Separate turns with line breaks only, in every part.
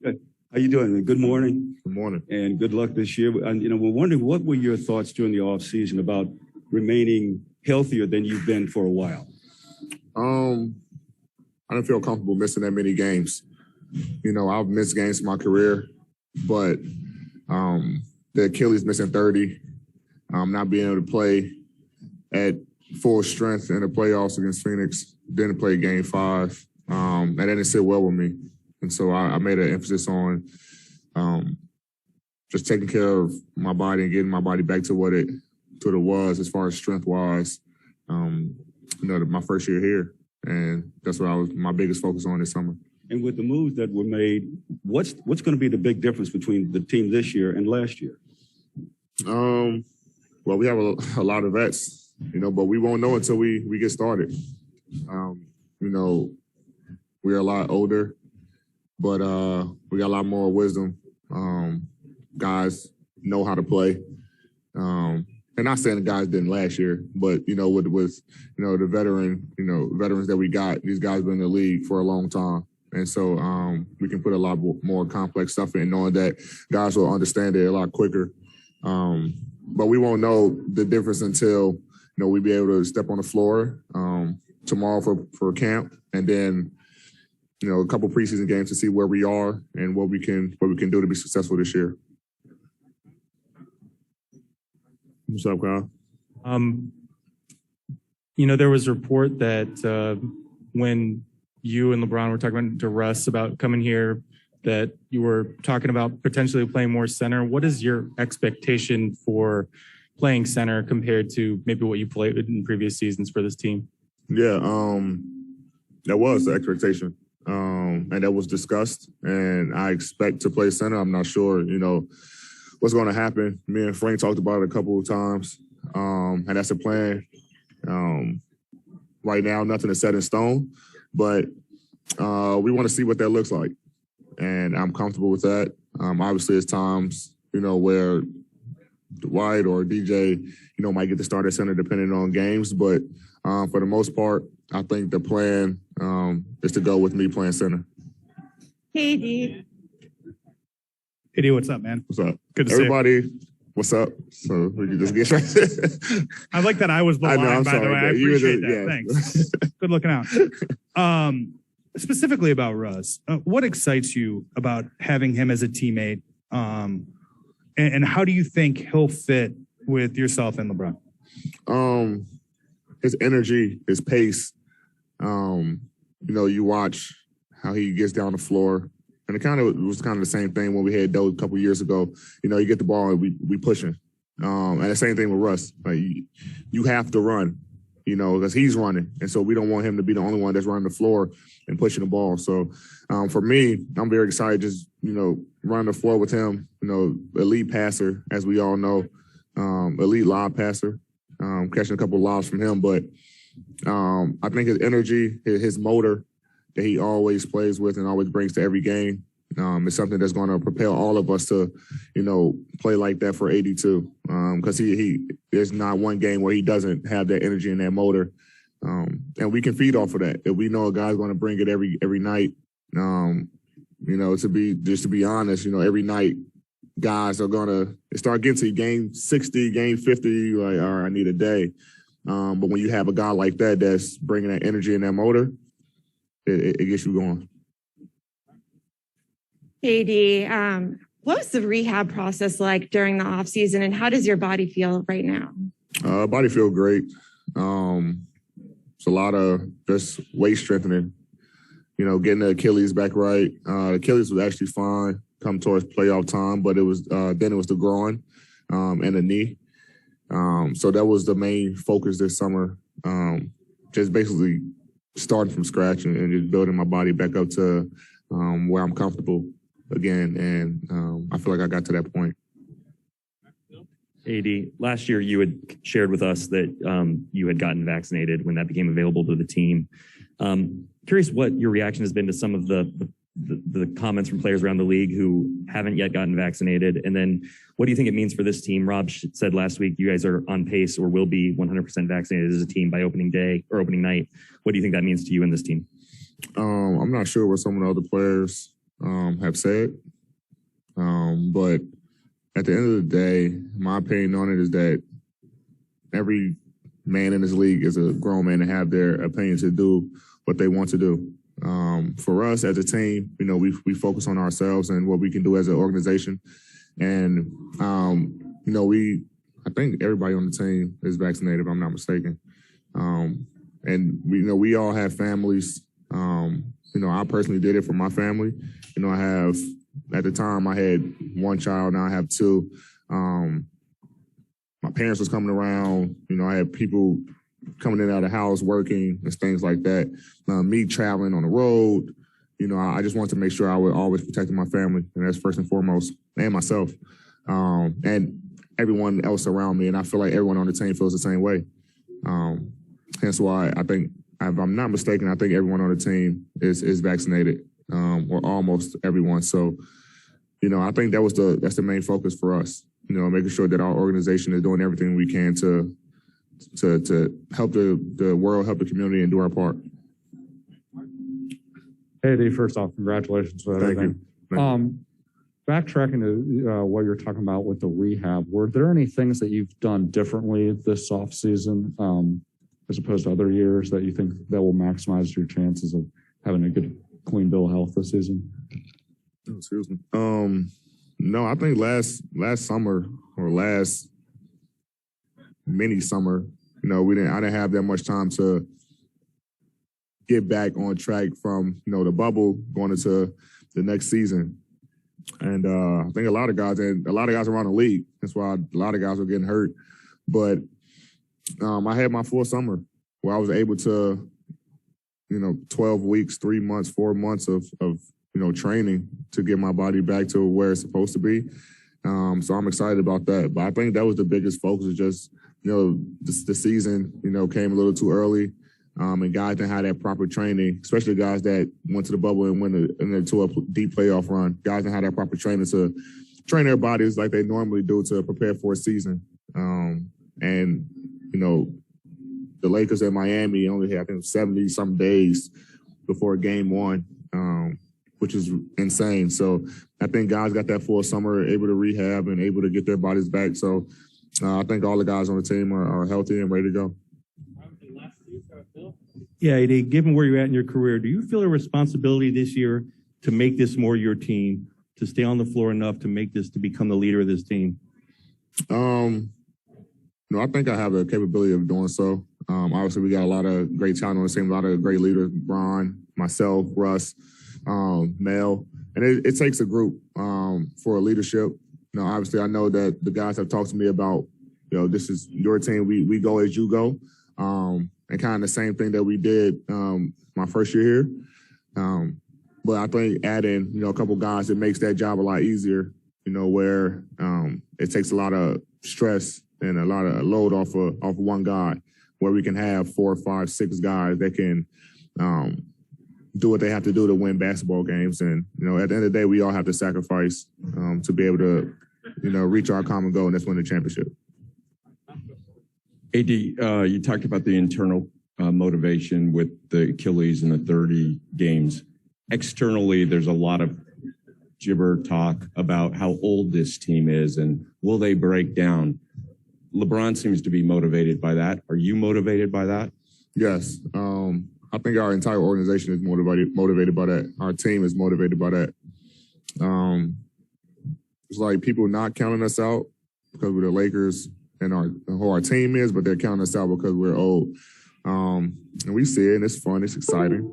Good. How you doing? Good morning.
Good morning.
And good luck this year. And, we're wondering, what were your thoughts during the off season about remaining healthier than you've been for a while?
I don't feel comfortable missing that many games. I've missed games in my career, but the Achilles missing 30, not being able to play at full strength in the playoffs against Phoenix, didn't play game 5, that didn't sit well with me. And so I made an emphasis on just taking care of my body and getting my body back to what it was as far as strength-wise, my first year here. And that's what my biggest focus on this summer.
And with the moves that were made, what's going to be the big difference between the team this year and last year?
Well, we have a lot of vets, but we won't know until we get started. We're a lot older, but we got a lot more wisdom. Guys know how to play. And not saying the guys didn't last year, but with the veterans that we got, these guys been in the league for a long time, and so we can put a lot more complex stuff in, knowing that guys will understand it a lot quicker. But we won't know the difference until we be able to step on the floor tomorrow for camp, and then a couple preseason games to see where we are and what we can do to be successful this year. What's up, Kyle?
There was a report that when you and LeBron were talking to Russ about coming here, that you were talking about potentially playing more center. What is your expectation for playing center compared to maybe what you played in previous seasons for this team?
Yeah, that was the expectation, and that was discussed. And I expect to play center. I'm not sure, what's going to happen. Me and Frank talked about it a couple of times, and that's the plan. Right now, nothing is set in stone, but we want to see what that looks like, and I'm comfortable with that. Obviously, it's times, where Dwight or DJ, might get to start at center depending on games, but for the most part, I think the plan is to go with me playing center.
Hey, D.
Hey, D, what's up, man?
What's up?
Good to
everybody. See you. What's up? So we can just get straight.
I like that I was the line, by the way. I appreciate that.
Yeah.
Thanks. Good looking out. Specifically about Russ, what excites you about having him as a teammate? And how do you think he'll fit with yourself and LeBron?
His energy, his pace. You watch how he gets down the floor. And it was kind of the same thing when we had Doe a couple years ago. You get the ball and we pushing. And the same thing with Russ. Like you have to run, because he's running. And so we don't want him to be the only one that's running the floor and pushing the ball. So for me, I'm very excited just, running the floor with him, elite passer, as we all know, elite lob passer, catching a couple of lobs from him. But I think his energy, his motor, that he always plays with and always brings to every game. It's something that's going to propel all of us to, play like that for 82. Because he there's not one game where he doesn't have that energy and that motor. And we can feed off of that. If we know a guy's going to bring it every night, to be honest, every night guys are going to start getting to game 60, game 50, you're like, all right, I need a day. But when you have a guy like that that's bringing that energy and that motor, it gets you going.
Hey, D, what was the rehab process like during the off season, and how does your body feel right now?
Body feel great. It's a lot of just weight strengthening. Getting the Achilles back right. The Achilles was actually fine come towards playoff time, but it was then it was the groin and the knee. So that was the main focus this summer. Just basically starting from scratch and just building my body back up to where I'm comfortable again. And I feel like I got to that point.
AD, last year you had shared with us that you had gotten vaccinated when that became available to the team. Curious what your reaction has been to some of the comments from players around the league who haven't yet gotten vaccinated. And then what do you think it means for this team? Rob said last week you guys are on pace or will be 100% vaccinated as a team by opening day or opening night. What do you think that means to you and this team?
I'm not sure what some of the other players have said. But at the end of the day, my opinion on it is that every man in this league is a grown man to have their opinion to do what they want to do. For us as a team, we focus on ourselves and what we can do as an organization. And, I think everybody on the team is vaccinated, if I'm not mistaken. And we all have families. I personally did it for my family. At the time I had one child, now I have two. My parents was coming around, I had people coming in and out of the house, working and things like that. Me traveling on the road, I just wanted to make sure I would always protect my family, and that's first and foremost, and myself, and everyone else around me. And I feel like everyone on the team feels the same way. Hence why I think, if I'm not mistaken, I think everyone on the team is vaccinated, or almost everyone. So, I think that's the main focus for us. Making sure that our organization is doing everything we can to help the world, help the community, and do our part.
Hey, Dave, first off, congratulations for everything. Backtracking to what you're talking about with the rehab, were there any things that you've done differently this offseason as opposed to other years that you think that will maximize your chances of having a good, clean bill of health this season?
Oh, excuse me. No, I think last summer or last mini summer, I didn't have that much time to get back on track from, the bubble going into the next season. And I think a lot of guys around the league, that's why a lot of guys were getting hurt. But I had my full summer where I was able to, 12 weeks, 3 months, 4 months of training to get my body back to where it's supposed to be. So I'm excited about that. But I think that was the biggest focus, is just, the season, came a little too early. And guys didn't have that proper training, especially guys that went to the bubble and went into a deep playoff run. Guys didn't have that proper training to train their bodies like they normally do to prepare for a season. And, the Lakers in Miami only had, I think, 70-some days before game one, which is insane. So I think guys got that full summer, able to rehab and able to get their bodies back. So I think all the guys on the team are healthy and ready to go.
Yeah, AD, given where you're at in your career, do you feel a responsibility this year to make this more your team, to stay on the floor enough to make this, to become the leader of this team?
No, I think I have the capability of doing so. Obviously, we got a lot of great talent on the team, a lot of great leaders, Bron, myself, Russ, Mel. And it takes a group for a leadership. Obviously, I know that the guys have talked to me about, this is your team, we go as you go. And kind of the same thing that we did my first year here. But I think adding, a couple guys, it makes that job a lot easier, where it takes a lot of stress and a lot of load off one guy, where we can have 4, 5, 6 guys that can do what they have to do to win basketball games. And, at the end of the day, we all have to sacrifice to be able to, reach our common goal, and that's win the championship.
AD, you talked about the internal motivation with the Achilles and the 30 games. Externally, there's a lot of gibber talk about how old this team is and will they break down. LeBron seems to be motivated by that. Are you motivated by that?
Yes. I think our entire organization is motivated by that. Our team is motivated by that. It's like people not counting us out because we're the Lakers and who our team is, but they're counting us out because we're old. And we see it, and it's fun, it's exciting.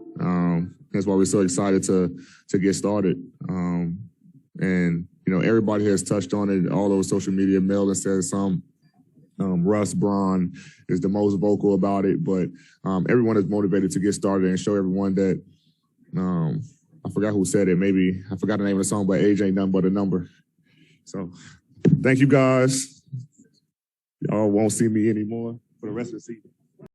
That's why we're so excited to get started. And, everybody has touched on it all over social media. Mel says some. Russ, Bron is the most vocal about it, but everyone is motivated to get started and show everyone that, I forgot who said it, maybe, I forgot the name of the song, but age ain't nothing but a number. So thank you guys. Y'all won't see me anymore for the rest of the season.